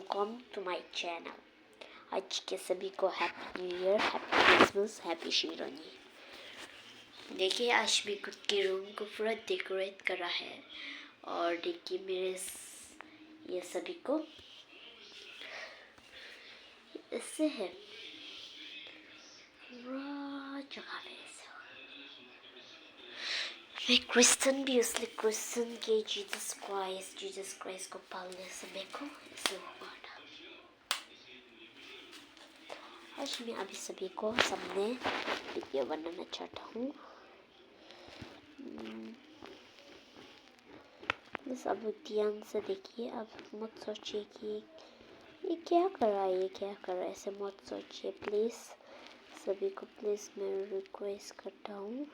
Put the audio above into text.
Welcome to my channel. आज के सभी को happy new year, happy Christmas, happy शिरोनी। देखिए आज मैं खुद के रूम को पूरा डेकोरेट करा है और देखिए ये सभी को इससे है जगह पे मैं क्रिश्चियन भी इसलिए क्रिश्चियन के जीसस क्राइस्ट को पालने समय को इसे हुआ। आज मैं अभी सभी को सामने वीडियो बनाना चाहता हूँ। बस अब ध्यान से देखिए, अब मत सोचिए कि ये क्या कर रहा है, ऐसे मत सोचिए प्लीज़। सभी को प्लीज़ मैं रिक्वेस्ट करता हूँ